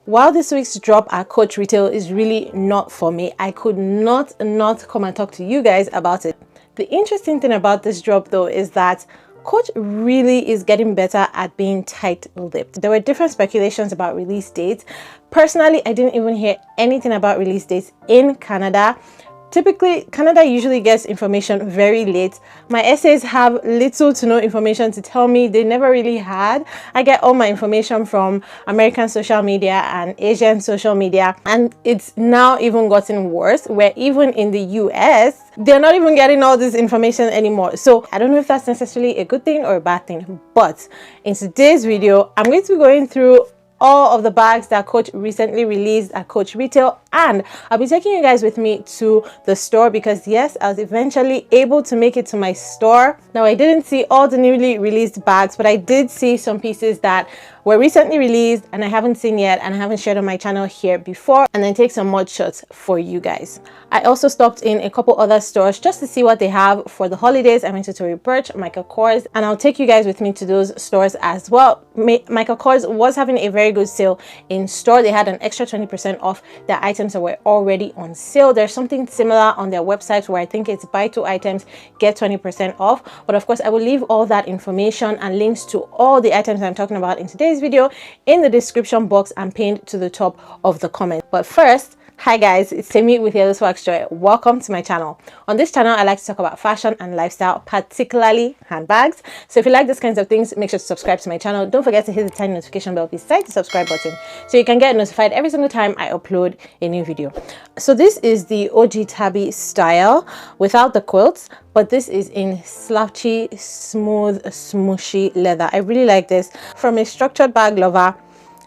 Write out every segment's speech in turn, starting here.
while this week's drop at Coach Retail is really not for me, I could not come and talk to you guys about it. The interesting thing about this drop though is that Coach really is getting better at being tight-lipped. There were different speculations about release dates. Personally, I didn't even hear anything about release dates in Canada. Typically, Canada usually gets information very late. My essays have little to no information to tell me. They never really had. I get all my information from American social media and Asian social media, and it's now even gotten worse, where even in the US, they're not even getting all this information anymore. So I don't know if that's necessarily a good thing or a bad thing, but in today's video, I'm going to be going through all of the bags that Coach recently released at Coach Retail, and I'll be taking you guys with me to the store because yes, I was eventually able to make it to my store. Now, I didn't see all the newly released bags, but I did see some pieces that were recently released and I haven't seen yet and I haven't shared on my channel here before, and then take some mud shots for you guys. I also stopped in a couple other stores just to see what they have for the holidays. I went to Tory Burch, Michael Kors, and I'll take you guys with me to those stores as well. Michael Kors was having a very good sale in store. They had an extra 20% off their items that were already on sale. There's something similar on their website where I think it's buy 2 items, get 20% off. But of course, I will leave all that information and links to all the items I'm talking about in today's video in the description box and pinned to the top of the comment. But first, hi guys, it's Tammy with Yellow Wax Joy. Welcome to my channel. On this channel, I like to talk about fashion and lifestyle, particularly handbags. So if you like these kinds of things, make sure to subscribe to my channel. Don't forget to hit the tiny notification bell beside the subscribe button so you can get notified every single time I upload a new video. So this is the OG Tabby style without the quilts, but this is in slouchy, smooth, smooshy leather. I really like this. From a structured bag lover,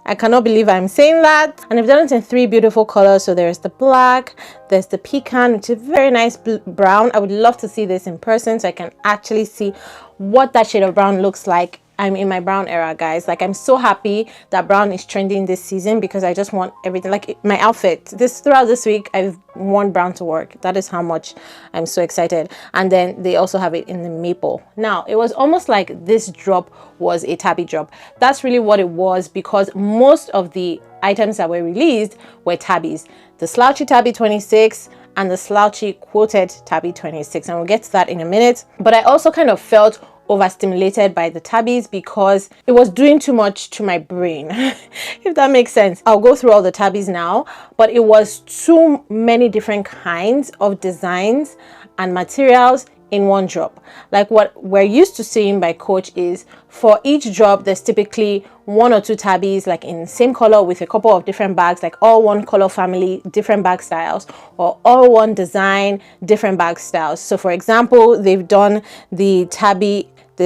I cannot believe I'm saying that. And I've done it in 3 beautiful colors. So there's the black, there's the pecan, which is very nice brown. I would love to see this in person so I can actually see what that shade of brown looks like. I'm in my brown era, guys. Like, I'm so happy that brown is trending this season because I just want everything. Like my outfit throughout this week, I've worn brown to work. That is how much I'm so excited. And then they also have it in the maple. Now, it was almost like this drop was a Tabby drop. That's really what it was, because most of the items that were released were Tabbies. The slouchy Tabby 26 and the slouchy quilted Tabby 26, and we'll get to that in a minute. But I also kind of felt overstimulated by the Tabbies because it was doing too much to my brain, if that makes sense. I'll go through all the Tabbies now, but it was too many different kinds of designs and materials in one drop. Like what we're used to seeing by Coach is for each drop there's typically 1 or 2 Tabbies like in same color with a couple of different bags, like all one color family, different bag styles, or all one design, different bag styles. So for example, they've done the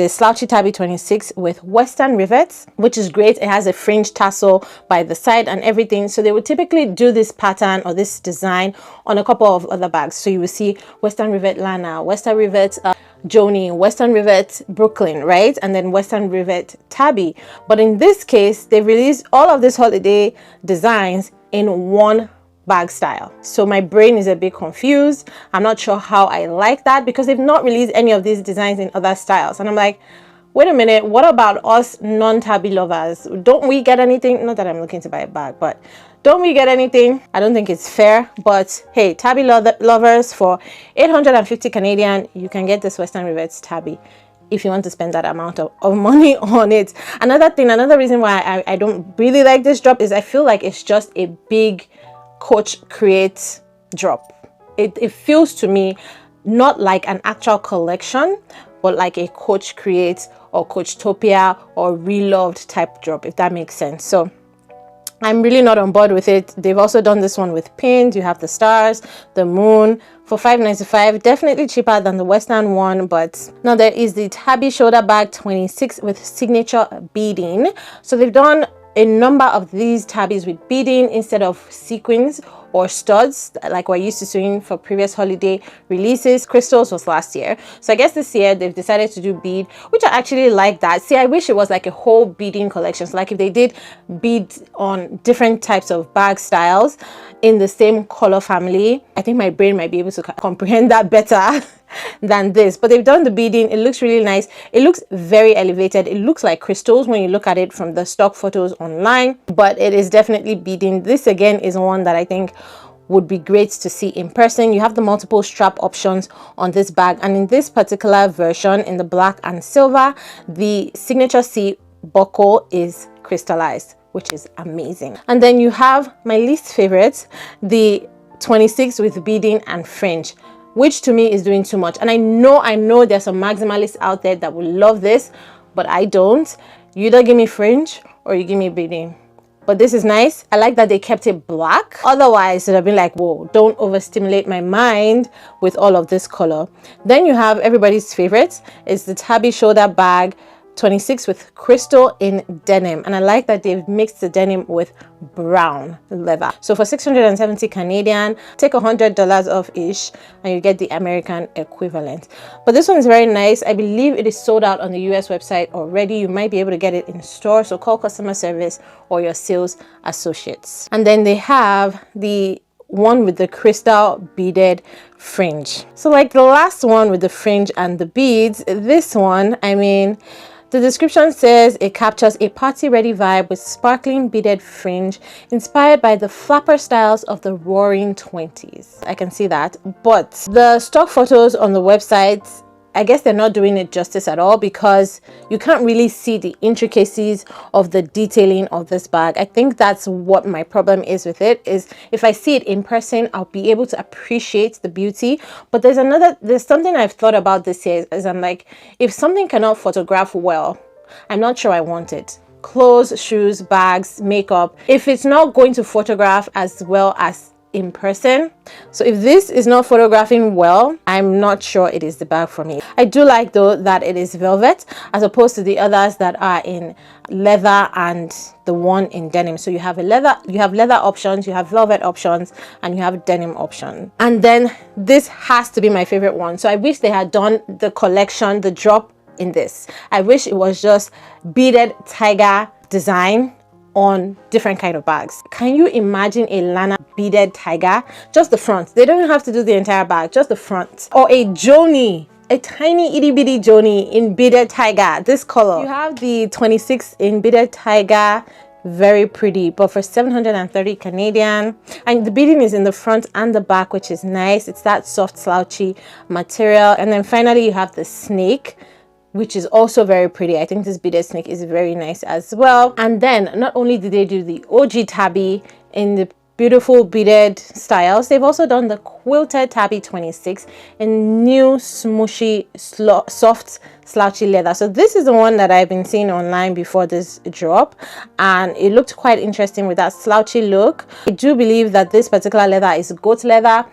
slouchy Tabby 26 with Western rivets, which is great. It has a fringe tassel by the side and everything. So they would typically do this pattern or this design on a couple of other bags. So you will see Western rivet Lana, Western rivet Joni, Western rivet Brooklyn, right? And then Western rivet Tabby. But in this case, they released all of these holiday designs in one bag style. So my brain is a bit confused. I'm not sure how I like that because they've not released any of these designs in other styles. And I'm like, wait a minute, what about us non-Tabby lovers? Don't we get anything? Not that I'm looking to buy a bag, but don't we get anything? I don't think it's fair. But hey, Tabby lovers, for 850 Canadian, you can get this Western rivets Tabby if you want to spend that amount of money on it. Another reason why I don't really like this drop is I feel like it's just a big Coach Create drop. It feels to me not like an actual collection, but like a Coach Create or Coachtopia or Reloved type drop, if that makes sense. So I'm really not on board with it. They've also done this one with pins. You have the stars, the moon for $5.95, definitely cheaper than the Western one. But now there is the Tabby shoulder bag 26 with signature beading. So they've done a number of these Tabbies with beading instead of sequins or studs like we're used to seeing for previous holiday releases. Crystals was last year, so I guess this year they've decided to do bead, which I actually like that. See, I wish it was like a whole beading collection, so like if they did bead on different types of bag styles in the same color family, I think my brain might be able to comprehend that better than this. But they've done the beading. It looks really nice. It looks very elevated. It looks like crystals when you look at it from the stock photos online, but it is definitely beading. This again is one that I think would be great to see in person. You have the multiple strap options on this bag, and in this particular version, in the black and silver, the signature C buckle is crystallized, which is amazing. And then you have my least favorite, the 26 with beading and fringe, which to me is doing too much. And I know there's some maximalists out there that will love this, but I don't. You either give me fringe or you give me beading. But this is nice. I like that they kept it black. Otherwise, it would have been like, whoa, don't overstimulate my mind with all of this color. Then you have everybody's favorite. It's the Tabby shoulder bag, 26 with crystal in denim, and I like that they've mixed the denim with brown leather. So for 670 Canadian, take $100 off ish and you get the American equivalent. But this one is very nice. I believe it is sold out on the US website already. You might be able to get it in store, so call customer service or your sales associates. And then they have the one with the crystal beaded fringe. So like the last one with the fringe and the beads, this one, I mean, the description says it captures a party-ready vibe with sparkling beaded fringe inspired by the flapper styles of the roaring 20s. I can see that, but the stock photos on the website, I guess they're not doing it justice at all, because you can't really see the intricacies of the detailing of this bag. I think that's what my problem is with it, is if I see it in person, I'll be able to appreciate the beauty. But there's something I've thought about this year, is I'm like, if something cannot photograph well, I'm not sure I want it. Clothes, shoes, bags, makeup, if it's not going to photograph as well as in person, so if this is not photographing well, I'm not sure it is the bag for me. I do like though that it is velvet as opposed to the others that are in leather and the one in denim. So you have leather options, you have velvet options, and you have denim option. And then this has to be my favorite one. So I wish they had done the collection, the drop in this. I wish it was just beaded tiger design on different kind of bags. Can you imagine a Lana beaded tiger? Just the front. They don't have to do the entire bag, just the front. Or a Joni, a tiny itty bitty Joni in beaded tiger, this color. You have the 26 in beaded tiger, very pretty, but for 730 Canadian. And the beading is in the front and the back, which is nice. It's that soft slouchy material. And then finally you have the snake, which is also very pretty. I think this beaded snake is very nice as well. And then not only did they do the OG Tabby in the beautiful beaded styles, they've also done the quilted Tabby 26 in new smooshy soft slouchy leather. So this is the one that I've been seeing online before this drop, and it looked quite interesting with that slouchy look. I do believe that this particular leather is goat leather,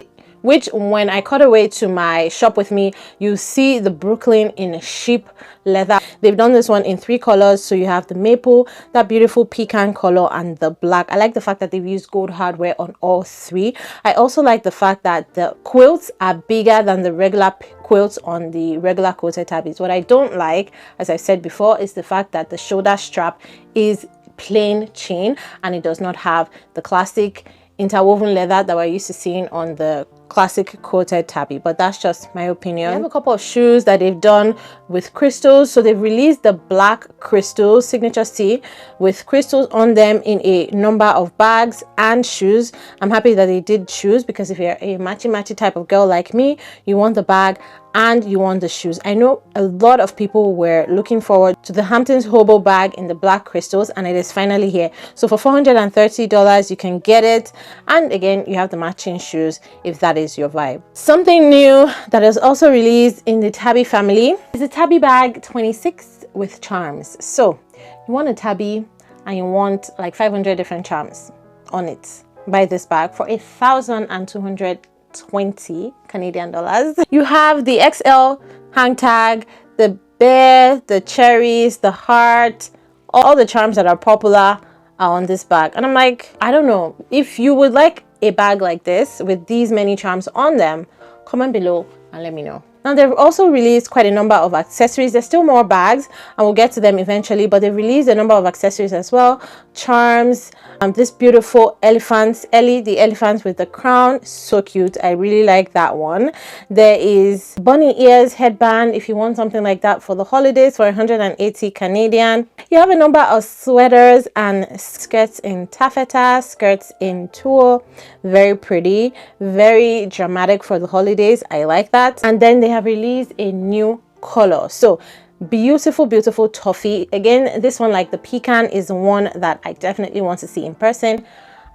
which when I cut away to my shop with me, you see the Brooklyn in sheep leather. They've done this one in 3 colors. So you have the maple, that beautiful pecan color, and the black. I like the fact that they've used gold hardware on all 3. I also like the fact that the quilts are bigger than the regular quilts on the regular quilted tabbies. What I don't like, as I said before, is the fact that the shoulder strap is plain chain and it does not have the classic interwoven leather that we're used to seeing on the classic quilted tabby. But that's just my opinion. I have a couple of shoes that they've done with crystals. So they've released the black crystals signature C with crystals on them in a number of bags and shoes. I'm happy that they did shoes, because if you're a matchy type of girl like me, you want the bag and you want the shoes. I know a lot of people were looking forward to the Hamptons Hobo bag in the black crystals, and it is finally here. So for $430 you can get it, and again you have the matching shoes if that is your vibe. Something new that is also released in the Tabby family is the Tabby bag 26 with charms. So you want a Tabby and you want like 500 different charms on it. Buy this bag for 1,220 Canadian dollars. You have the XL hang tag, the bear, the cherries, the heart, all the charms that are popular are on this bag. And I'm like, I don't know, if you would like a bag like this with these many charms on them? Comment below and let me know. Now, they've also released quite a number of accessories. There's still more bags and we'll get to them eventually, but they've released a number of accessories as well. Charms, this beautiful elephants, Ellie the elephant with the crown, so cute. I really like that one. There is bunny ears headband if you want something like that for the holidays for 180 Canadian. You have a number of sweaters and skirts in taffeta, skirts in tulle, very pretty, very dramatic for the holidays. I like that. And then they have released a new color, so beautiful toffee. Again, this one, like the pecan, is one that I definitely want to see in person.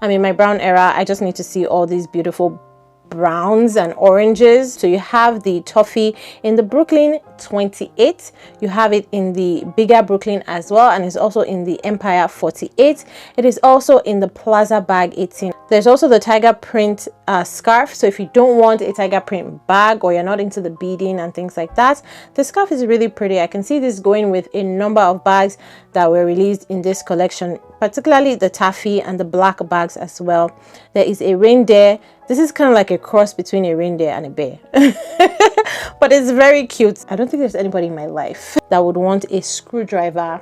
I'm in my brown era. I just need to see all these beautiful browns and oranges. So you have the toffee in the Brooklyn 28, you have it in the bigger Brooklyn as well, and it's also in the Empire 48. It is also in the Plaza bag 18. There's also the tiger print scarf, so if you don't want a tiger print bag or you're not into the beading and things like that, the scarf is really pretty. I can see this going with a number of bags that were released in this collection, particularly the taffy and the black bags as well. There is a reindeer. This is kind of like a cross between a reindeer and a bear. But it's very cute. I don't think there's anybody in my life that would want a screwdriver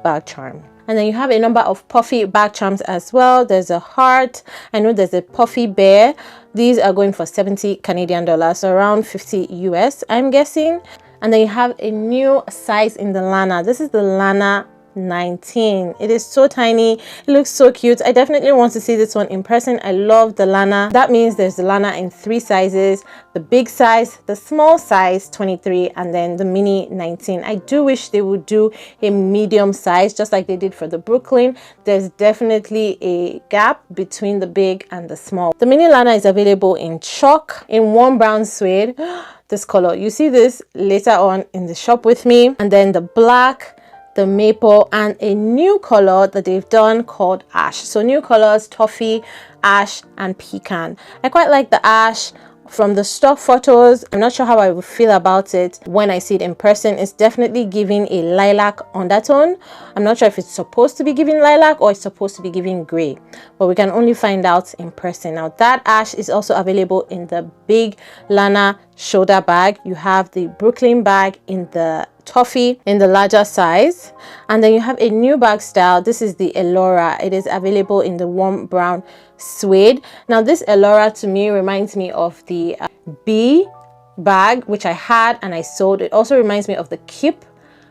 bag charm. And then you have a number of puffy bag charms as well. There's a heart. I know there's a puffy bear. These are going for 70 Canadian dollars, so around 50 US, I'm guessing. And then you have a new size in the Lana. This is the Lana 19. It is so tiny. It looks so cute. I definitely want to see this one in person. I love the Lana. That means there's the Lana in 3 sizes: the big size, the small size 23, and then the mini 19. I do wish they would do a medium size just like they did for the Brooklyn. There's definitely a gap between the big and the small. The mini Lana is available in chalk, in warm brown suede. This color, you see this later on in the shop with me. And then the black, the maple, and a new color that they've done called ash. So new colors: toffee, ash, and pecan. I quite like the ash from the stock photos. I'm not sure how I would feel about it when I see it in person. It's definitely giving a lilac undertone. I'm not sure if it's supposed to be giving lilac or it's supposed to be giving gray, but we can only find out in person. Now, that ash is also available in the big Lana shoulder bag. You have the Brooklyn bag in the toffee in the larger size, and then you have a new bag style. This is the Elora. It is available in the warm brown suede. Now, this Elora to me reminds me of the B bag, which I had and I sold. It also reminds me of the Kip,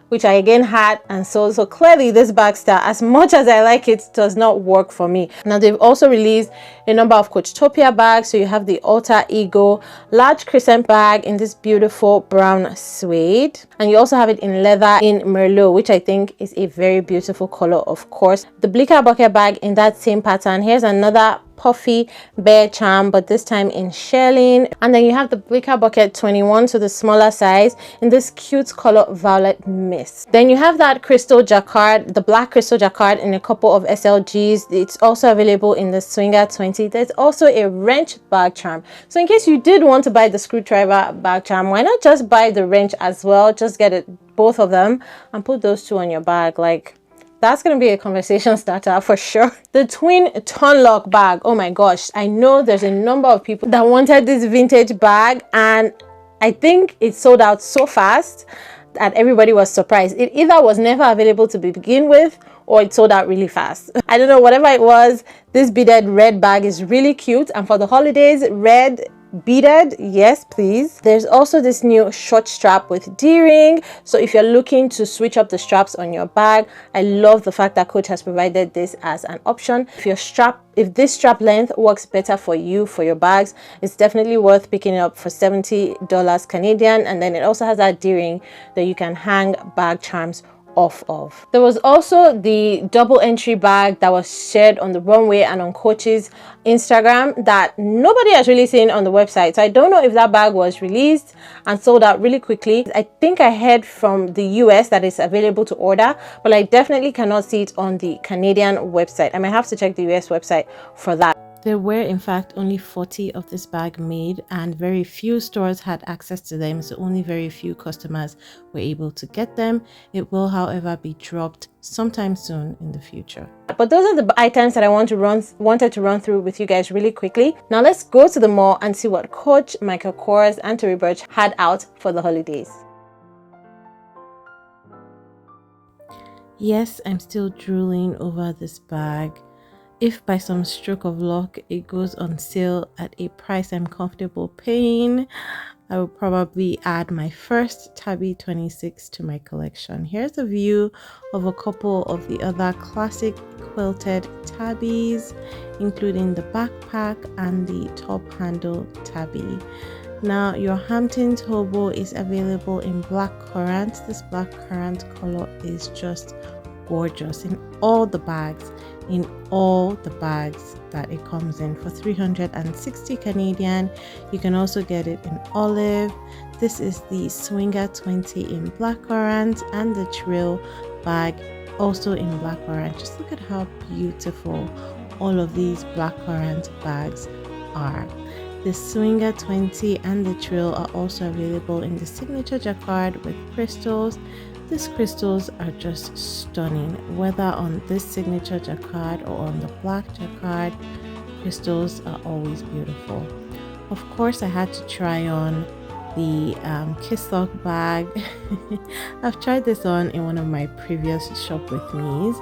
which I again had and sold. So clearly this bag style, as much as I like it, does not work for me. Now, they've also released a number of Coachtopia bags. So you have the Alter Ego large crescent bag in this beautiful brown suede, and you also have it in leather in Merlot, which I think is a very beautiful color. Of course, the Blicker bucket bag in that same pattern. Here's another puffy bear charm, but this time in shelling. And then you have the Blicker bucket 21, so the smaller size, in this cute color violet mist. Then you have that crystal jacquard, the black crystal jacquard, in a couple of SLGs. It's also available in the Swinger 20. There's also a wrench bag charm, so in case you did want to buy the screwdriver bag charm, why not just buy the wrench as well? Just get it, both of them, and put those two on your bag. Like, that's going to be a conversation starter for sure. The twin Tonlock bag. Oh my gosh. I know there's a number of people that wanted this vintage bag, and I think it sold out so fast that everybody was surprised. It either was never available to begin with, or it sold out really fast. I don't know, whatever it was. This beaded red bag is really cute, and for the holidays, red beaded, yes please. There's also this new short strap with D-ring, so if you're looking to switch up the straps on your bag, I love the fact that Coach has provided this as an option. If this strap length works better for you for your bags, it's definitely worth picking it up for $70 Canadian. And then it also has that D-ring that you can hang bag charms off of. There was also the double entry bag that was shared on the runway and on Coach's Instagram that nobody has really seen on the website. So I don't know if that bag was released and sold out really quickly. I think I heard from the US that it's available to order, but I definitely cannot see it on the Canadian website. I might have to check the US website for that. There were in fact only 40 of this bag made, and very few stores had access to them, so only very few customers were able to get them. It will, however, be dropped sometime soon in the future. But those are the items that I wanted to run through with you guys really quickly. Now let's go to the mall and see what Coach, Michael Kors, and Tory Burch had out for the holidays. Yes, I'm still drooling over this bag. If by some stroke of luck it goes on sale at a price I'm comfortable paying, I will probably add my first Tabby 26 to my collection. Here's a view of a couple of the other classic quilted tabbies, including the backpack and the top handle tabby. Now your Hamptons hobo is available in black currant. This black currant color is just gorgeous in all the bags that it comes in for 360 Canadian. You can also get it in olive. This is the Swinger 20 in black currant, and the Trail bag also in black currant. Just look at how beautiful all of these black currant bags are. The Swinger 20 and the Trail are also available in the signature jacquard with crystals. These crystals are just stunning, whether on this signature jacquard or on the black jacquard. Crystals are always beautiful. Of course, I had to try on the Kisslock bag. I've tried this on in one of my previous shop with me's,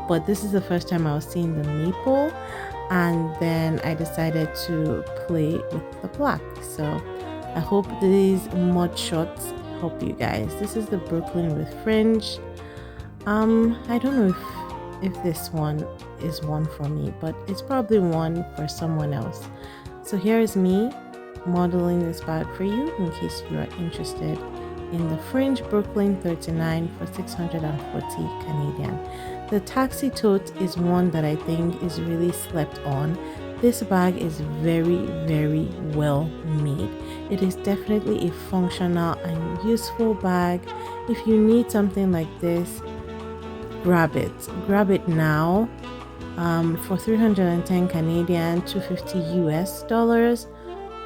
but this is the first time I was seeing the maple, and then I decided to play with the black. So I hope these mud shots help you guys. This is the Brooklyn with fringe. I don't know if this one is one for me, but it's probably one for someone else. So here is me modeling this bag for you in case you are interested in the fringe Brooklyn 39 for 640 Canadian. The taxi tote is one that I think is really slept on. This bag is very, very well made. It is definitely a functional and useful bag. If you need something like this, grab it now. For 310 Canadian, 250 US dollars.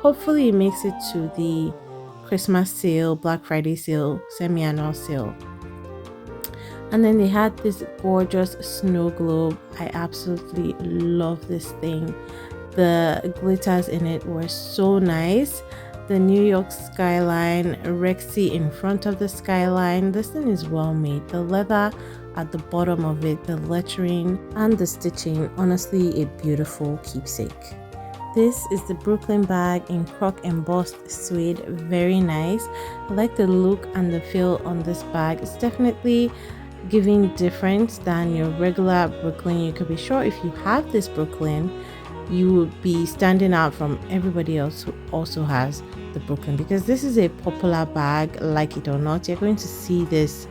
Hopefully it makes it to the Christmas sale, Black Friday sale, semi-annual sale. And then they had this gorgeous snow globe. I absolutely love this thing. The glitters in it were so nice. The New York skyline, Rexy in front of the skyline. This thing is well made. The leather at the bottom of it, the lettering and the stitching, honestly a beautiful keepsake. This is the Brooklyn bag in croc embossed suede. Very nice. I like the look and the feel on this bag. It's definitely giving different than your regular Brooklyn. You could be sure if you have this Brooklyn, you would be standing out from everybody else who also has the Brooklyn, because this is a popular bag. Like it or not, you're going to see this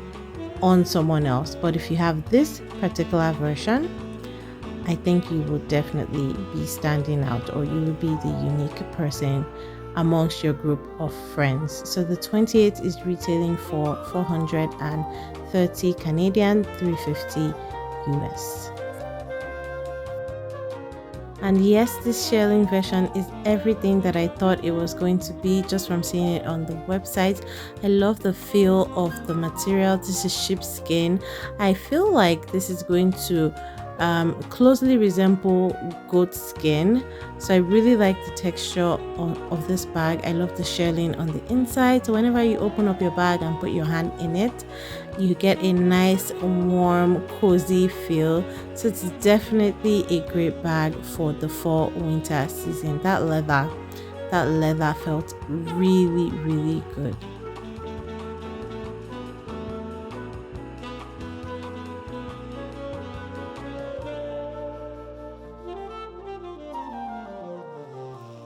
on someone else. But if you have this particular version, I think you will definitely be standing out, or you will be the unique person amongst your group of friends. So the 28 is retailing for 430 Canadian, 350 US. And yes, this shearling version is everything that I thought it was going to be just from seeing it on the website. I love the feel of the material. This is sheepskin. I feel like this is going to closely resemble goat skin, so I really like the texture of this bag. I love the shearling on the inside, so whenever you open up your bag and put your hand in it, you get a nice warm cozy feel. So it's definitely a great bag for the fall winter season. That leather felt really, really good.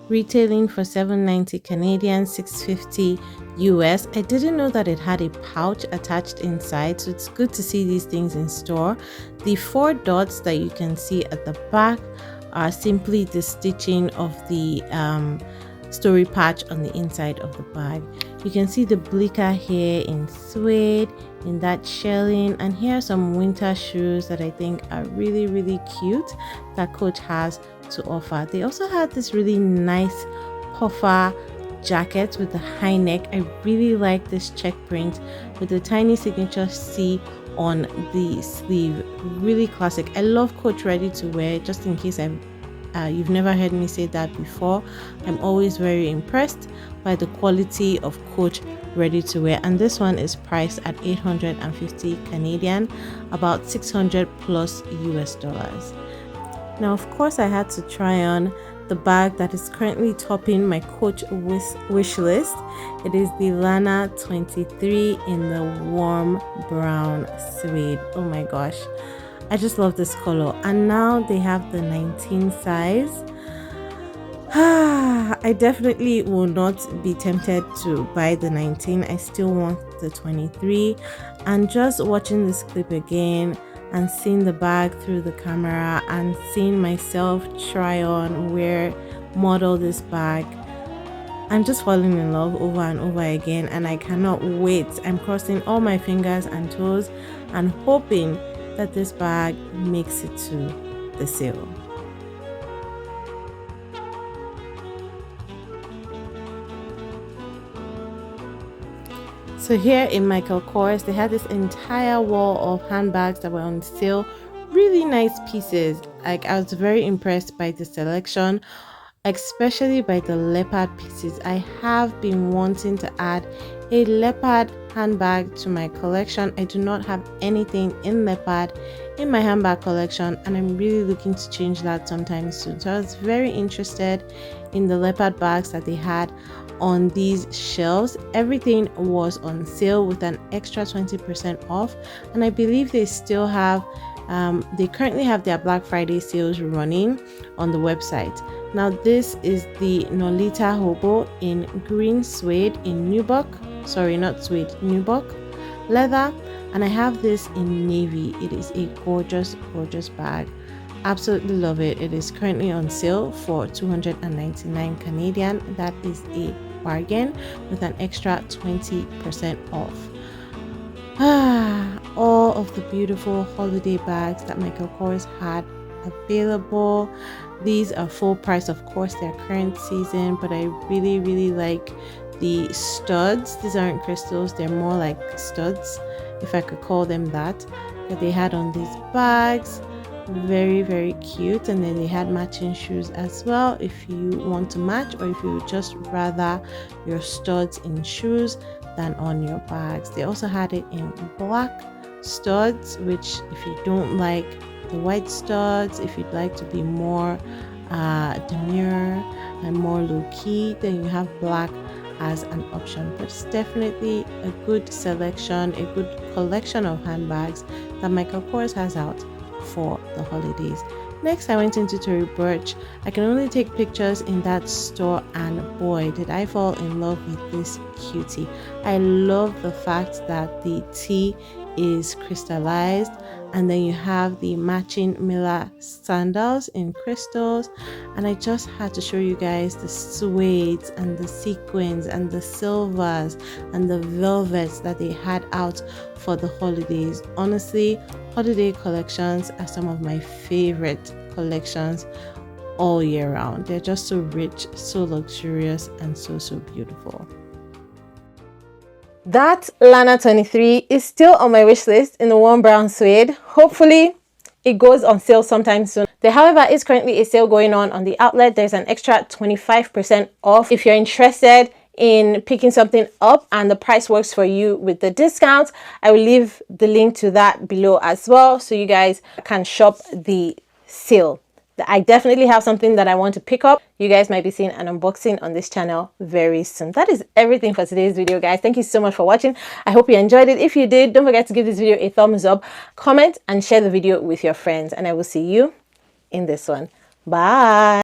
Retailing for $790 Canadian, $650 US. I didn't know that it had a pouch attached inside, so it's good to see these things in store. The 4 dots that you can see at the back are simply the stitching of the story patch on the inside of the bag. You can see the blicker here in suede, in that shelling, and here are some winter shoes that I think are really, really cute that Coach has to offer. They also had this really nice puffer jacket with the high neck. I really like this check print with the tiny signature C on the sleeve. Really classic. I love Coach ready to wear. Just in case you've never heard me say that before, I'm always very impressed by the quality of Coach ready to wear, and this one is priced at 850 Canadian, about 600 plus US dollars. Now of course I had to try on the bag that is currently topping my Coach wish list. It is the Lana 23 in the warm brown suede. Oh my gosh, I just love this color, and now they have the 19 size. I definitely will not be tempted to buy the 19. I still want the 23. And just watching this clip again and seeing the bag through the camera and seeing myself try on model this bag, I'm just falling in love over and over again, and I cannot wait. I'm crossing all my fingers and toes and hoping that this bag makes it to the sale. So here in Michael Kors, they had this entire wall of handbags that were on sale. Really nice pieces. Like, I was very impressed by the selection, especially by the leopard pieces. I have been wanting to add a leopard handbag to my collection. I do not have anything in leopard in my handbag collection, and I'm really looking to change that sometime soon. So I was very interested in the leopard bags that they had on these shelves. Everything was on sale with an extra 20% off, and I believe they still have they currently have their Black Friday sales running on the website. Now this is the Nolita Hobo in green suede in nubuck, sorry, not suede, nubuck leather, and I have this in navy. It is a gorgeous bag. Absolutely love it. It is currently on sale for 299 Canadian. That is a bargain with an extra 20% off. All of the beautiful holiday bags that Michael Kors had available. These are full price, of course, they're current season, but I really like the studs. These aren't crystals, they're more like studs, if I could call them that they had on these bags. Very cute. And then they had matching shoes as well if you want to match, or if you just rather your studs in shoes than on your bags. They also had it in black studs, which if you don't like the white studs, if you'd like to be more demure and more low-key, then you have black as an option. But it's definitely a good selection, a good collection of handbags that Michael Kors has out for the holidays. Next, I went into Tory Burch. I can only take pictures in that store, and boy did I fall in love with this cutie. I love the fact that the T is crystallized, and then you have the matching Miller sandals in crystals, and I just had to show you guys the suede and the sequins and the silvers and the velvets that they had out for the holidays. Honestly, holiday collections are some of my favorite collections all year round. They're just so rich, so luxurious, and so beautiful. That Lana 23 is still on my wish list in the warm brown suede. Hopefully it goes on sale sometime soon. There, however, is currently a sale going on the outlet. There's an extra 25% off if you're interested in picking something up and the price works for you with the discount. I will leave the link to that below as well, so you guys can shop the sale. I definitely have something that I want to pick up. You guys might be seeing an unboxing on this channel very soon. That is everything for today's video, guys. Thank you so much for watching. I hope you enjoyed it. If you did, don't forget to give this video a thumbs up, comment, and share the video with your friends. And I will see you in this one. Bye.